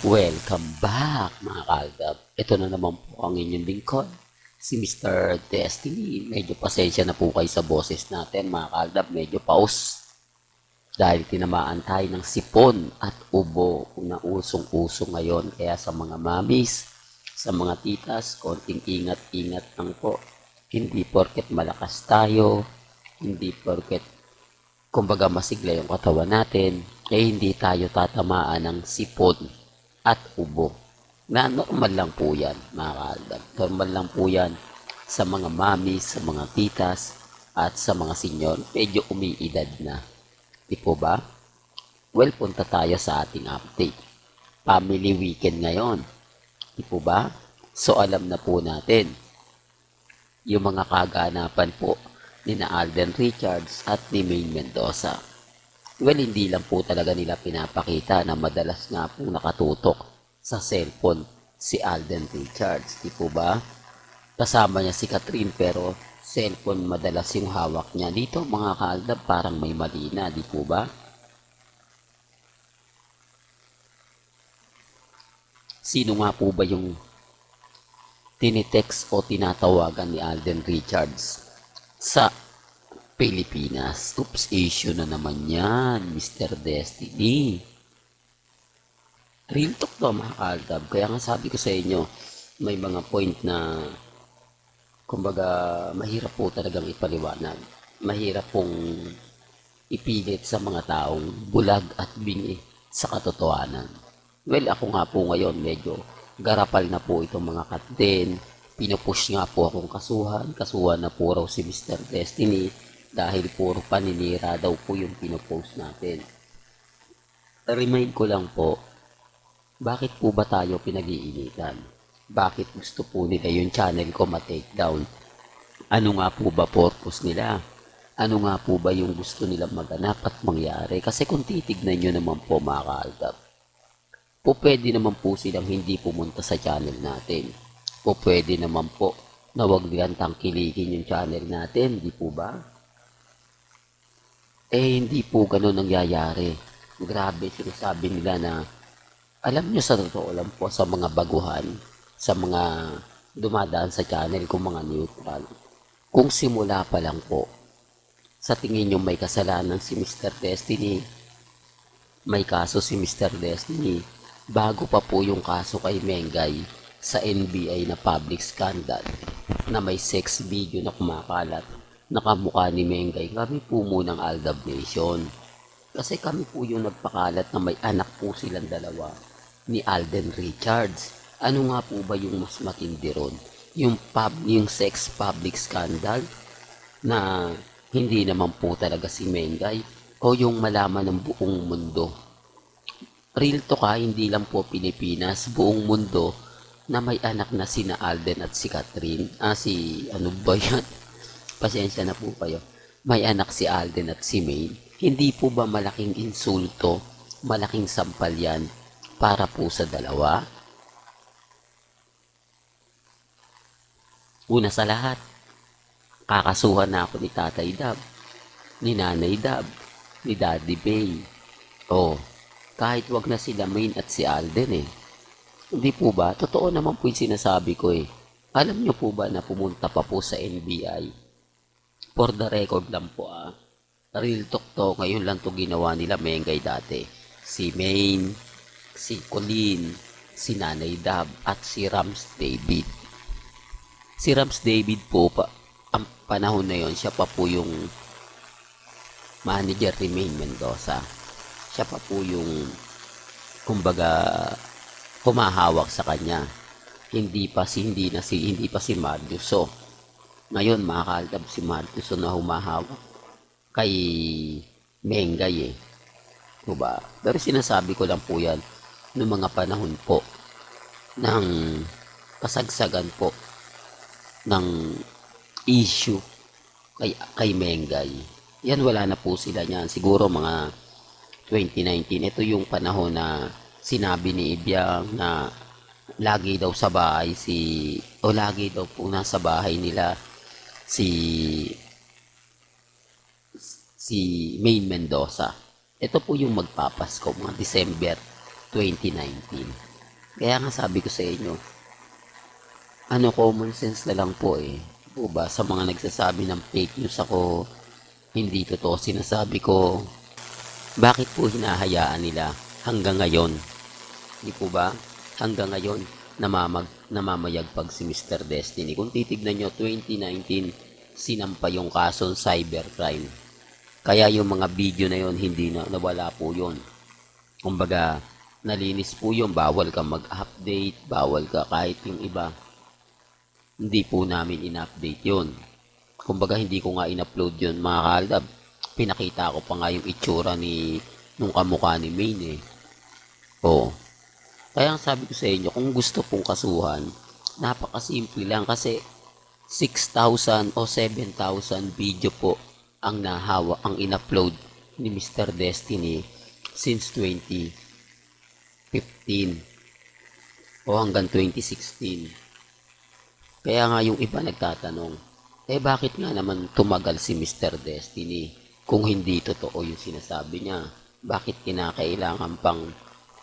Welcome back mga kagab. Ito na naman po ang inyong lingkod, si Mr. Destiny. Medyo pasensya na po kayo sa boses natin mga kagab. Medyo paus. Dahil tinamaan tayo ng sipon at ubo na usong-uso ngayon. Kaya sa mga mamis, sa mga titas, konting ingat-ingat lang po. Hindi porket malakas tayo, hindi porket kumbaga masigla yung katawan natin, hindi tayo tatamaan ng sipon at ubo. Na normal lang po yan, mga kaaldab. Normal lang po yan sa mga mami, sa mga titas, at sa mga senyor. Medyo umiidad na. Di po ba? Well, punta tayo sa ating update. Family weekend ngayon. Di po ba? So, alam na po natin yung mga kaganapan po ni na Alden Richards at ni Maine Mendoza. Well, hindi lang po talaga nila pinapakita na madalas nga po nakatutok sa cellphone si Alden Richards. Di po ba? Kasama niya si Catherine pero cellphone madalas yung hawak niya. Dito mga kaaldab parang may mali na. Di po ba? Sino nga po ba yung tinitext o tinatawagan ni Alden Richards sa Pilipinas? Oops, issue na naman yan, Mr. Destiny. Real talk to mga kaaldab. Kaya nga sabi ko sa inyo, may mga point na kumbaga mahirap po talagang ipaliwanag. Mahirap pong ipilit sa mga taong bulag at bingi sa katotohanan. Well, ako nga po ngayon medyo garapal na po itong mga katten. Pinupush nga po akong kasuhan. Kasuhan na po raw si Mr. Destiny dahil puro paninira daw po yung pinupost natin. Remind ko lang po, bakit po ba tayo pinag-iinitan? Bakit gusto po nila yung channel ko ma-take down? Ano nga po ba purpose nila? Ano nga po ba yung gusto nilang maganap at mangyari? Kasi kung titignan nyo naman po mga kaaldab, po pwede naman po silang hindi pumunta sa channel natin. Po pwede naman po na wag nilang tangkilikin yung channel natin, di po ba? Hindi po ganun nangyayari. Grabe, sinasabi nila na, alam nyo sa totoo lang po sa mga baguhan, sa mga dumadaan sa channel kung mga neutral, kung simula pa lang po, sa tingin nyo may kasalanan si Mr. Destiny, may kaso si Mr. Destiny, bago pa po yung kaso kay Mengay sa NBI na public scandal na may sex video na kumakalat nakamukha ni Mengay, kami po munang Aldab Nation. Kasi kami po yung nagpakalat na may anak po silang dalawa ni Alden Richards. Ano nga po ba yung mas matindi ron? Yung sex public scandal na hindi naman po talaga si Mengay o yung malaman ng buong mundo. Real to ka, hindi lang po Pilipinas, buong mundo na may anak na sina Alden at si Catherine. Si ano ba yan? Pasensya na po kayo. May anak si Alden at si Maine. Hindi po ba malaking insulto, malaking sampal yan para po sa dalawa? Una sa lahat, kakasuhan na ako ni Tatay Dab, ni Nanay Dab, ni Daddy Bay. Kahit wag na sila Maine at si Alden Hindi po ba? Totoo naman po yung sinasabi ko Alam nyo po ba na pumunta pa po sa NBI? For the record lang po real talk to, ngayon lang to ginawa nila Mengay dati. Si Maine, si Colleen, si Nanay Dab, at si Rams David. Si Rams David po, ang panahon na yon siya pa po yung manager ni Maine Mendoza. Siya pa po yung, kumbaga, humahawak sa kanya. Hindi pa si Marduso. Ngayon, mga kaaldab, si Marduso na humahawak kay Mengay Diba? Pero sinasabi ko lang po yan noong mga panahon po ng kasagsagan po ng issue kay Mengay. Yan, wala na po sila niyan. Siguro mga 2019. Ito yung panahon na sinabi ni Ibiang na lagi daw sa bahay lagi daw po nasa bahay nila si Maine Mendoza. Ito po yung magpapasko mga December 2019. Kaya nga sabi ko sa inyo, ano, common sense na lang po eh. Po ba, sa mga nagsasabi ng fake news ako, hindi totoo sinasabi ko, bakit po hinahayaan nila hanggang ngayon? Di po ba? Hanggang ngayon, namamayagpag si Mr. Destiny. Kung titignan nyo, 2019, sinampa yung kasong cybercrime. Kaya yung mga video na yon hindi na, nawala po yon. Kumbaga, nalinis po yun. Bawal ka mag-update, bawal ka kahit yung iba. Hindi po namin in-update yon. Kumbaga, hindi ko nga in-upload yun, mga kaaldab. Pinakita ko pa nga yung itsura nung kamukha ni Maine eh. Oo. Kaya ang sabi ko sa inyo, kung gusto pong kasuhan, napakasimple lang kasi 6,000 o 7,000 video po ang nahawa, ang in-upload ni Mr. Destiny since 2015 o hanggang 2016. Kaya nga yung iba nagtatanong, bakit nga naman tumagal si Mr. Destiny kung hindi totoo yung sinasabi niya? Bakit kinakailangan pang,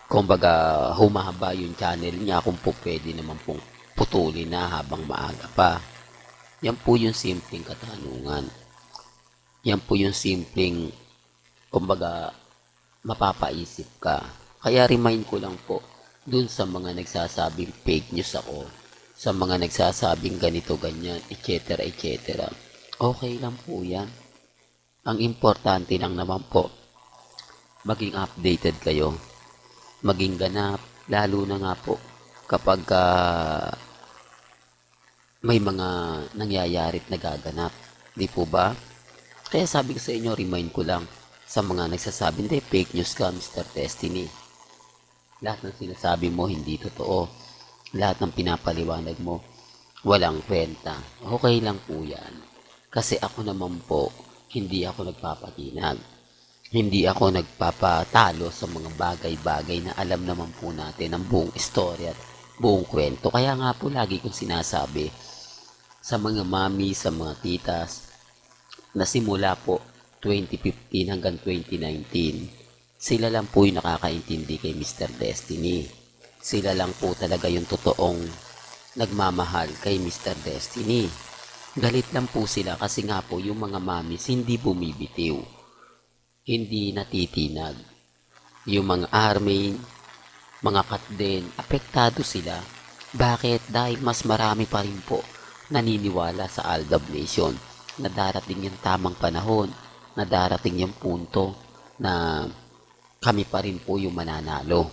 kumbaga, humaba yung channel niya kung po pwede naman pong putulin na habang maaga pa? Yan po yung simpleng katanungan. Yan po yung simpleng, kumbaga, mapapaisip ka. Kaya remind ko lang po, dun sa mga nagsasabing fake news ako, sa mga nagsasabing ganito, ganyan, etc., etc., okay lang po yan. Ang importante lang naman po, maging updated kayo, maging ganap, lalo na nga po kapag may mga nangyayari at nagaganap. Di po ba? Kaya sabi ko sa inyo, remind ko lang sa mga nagsasabi, hindi, fake news ka, Mr. Destiny. Lahat ng sinasabi mo, hindi totoo. Lahat ng pinapaliwanag mo, walang kwenta. Okay lang po yan. Kasi ako naman po, hindi ako nagpapatinag. Hindi ako nagpapatalo sa mga bagay-bagay na alam naman po natin ang buong istorya at buong kwento. Kaya nga po lagi kong sinasabi sa mga mami, sa mga titas, na simula po 2015 hanggang 2019, sila lang po yung nakakaintindi kay Mr. Destiny. Sila lang po talaga yung totoong nagmamahal kay Mr. Destiny. Galit lang po sila kasi nga po yung mga mamis hindi bumibitiw. Hindi natitinag. Yung mga army, mga katden, apektado sila. Bakit? Dahil mas marami pa rin po naniniwala sa Aldab Nation na darating yung tamang panahon, na darating yung punto na kami pa rin po yung mananalo.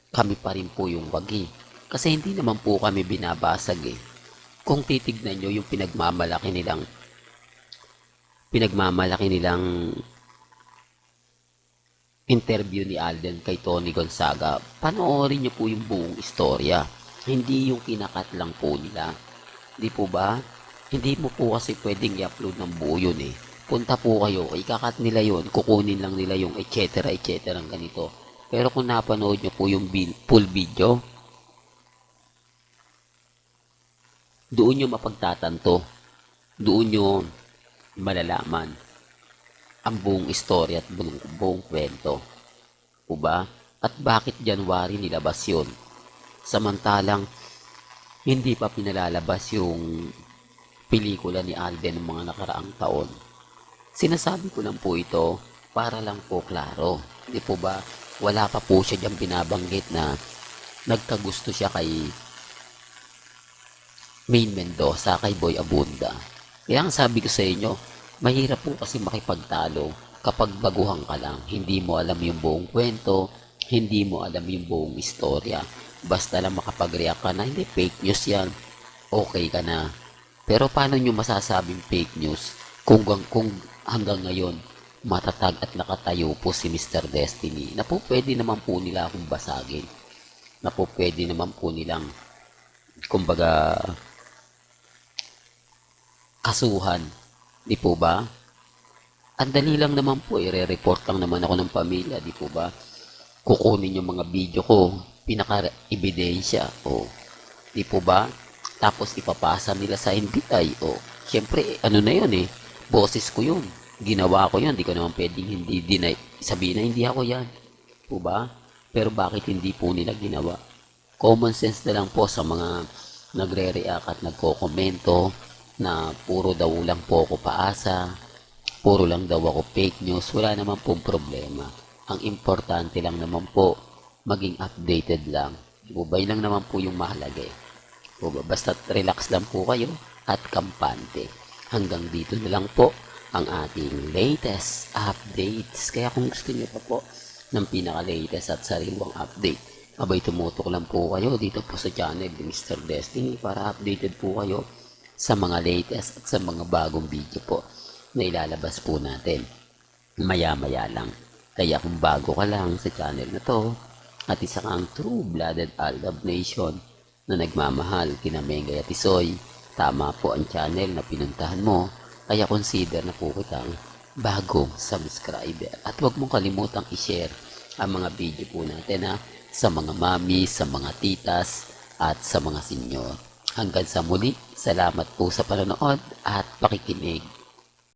Kami pa rin po yung wagi. Kasi hindi naman po kami binabasag eh. Kung titignan nyo yung pinagmamalaki nilang interview ni Alden kay Tony Gonzaga, panoorin nyo po yung buong istorya. Hindi yung kinakat lang po nila. Di po ba? Hindi mo po kasi pwedeng i-upload ng buo yun eh. Punta po kayo, ikakat nila yun, kukunin lang nila yung etc. etc. ganito. Pero kung napanood nyo po yung full video, doon nyo mapagtatanto, doon nyo malalaman ang buong istorya at buong kwento. O ba? At bakit January nilabas yun? Samantalang, hindi pa pinalalabas yung pelikula ni Alden ng mga nakaraang taon. Sinasabi ko lang po ito para lang po klaro. Di po ba? Wala pa po siya diyang binabanggit na nagkagusto siya kay Maine Mendoza, kay Boy Abunda. Kaya ang sabi ko sa inyo, mahirap po kasi makipagtalo kapag baguhan ka lang. Hindi mo alam yung buong kwento, hindi mo alam yung buong istorya. Basta lang makapag-react ka na, hindi, fake news yan, okay ka na. Pero paano nyo masasabing fake news kung hanggang ngayon matatag at nakatayo po si Mr. Destiny, na po pwede naman po nila akong basagin, na po pwede naman po nilang, kumbaga, kasuhan. Di po ba? Ang dali lang naman po, i-report lang naman ako ng pamilya, di po ba? Kukunin yung mga video ko, pinaka-ebidensya, o, di po ba? Tapos ipapasa nila sa NBI, o, syempre, ano na yun eh, boses ko yun. Ginawa ko yun, di ko naman pwedeng hindi deny, sabihin na hindi ako yan. Po ba? Pero bakit hindi po nila ginawa? Common sense na lang po sa mga nagre-react at nagko-komento na puro daw lang po ako paasa, puro lang daw ako fake news. Wala naman pong problema. Ang importante lang naman po, maging updated lang. Bubay lang naman po yung mahalaga eh. Basta relax lang po kayo at kampante. Hanggang dito na lang po ang ating latest updates. Kaya kung gusto niyo pa po ng pinaka-latest at sariwang update, abay tumutok lang po kayo dito po sa channel ni Mr. Destiny para updated po kayo sa mga latest at sa mga bagong video po na ilalabas po natin maya-maya lang. Kaya kung bago ka lang sa channel na to at isa kang true-blooded Aldab Nation na nagmamahal kina Mengay at Isoy, tama po ang channel na pinuntahan mo, kaya consider na po kitang bagong subscriber. At huwag mong kalimutang i-share ang mga video po natin sa mga mami, sa mga titas, at sa mga senyor. Hanggang sa muli, salamat po sa panonood at pakikinig.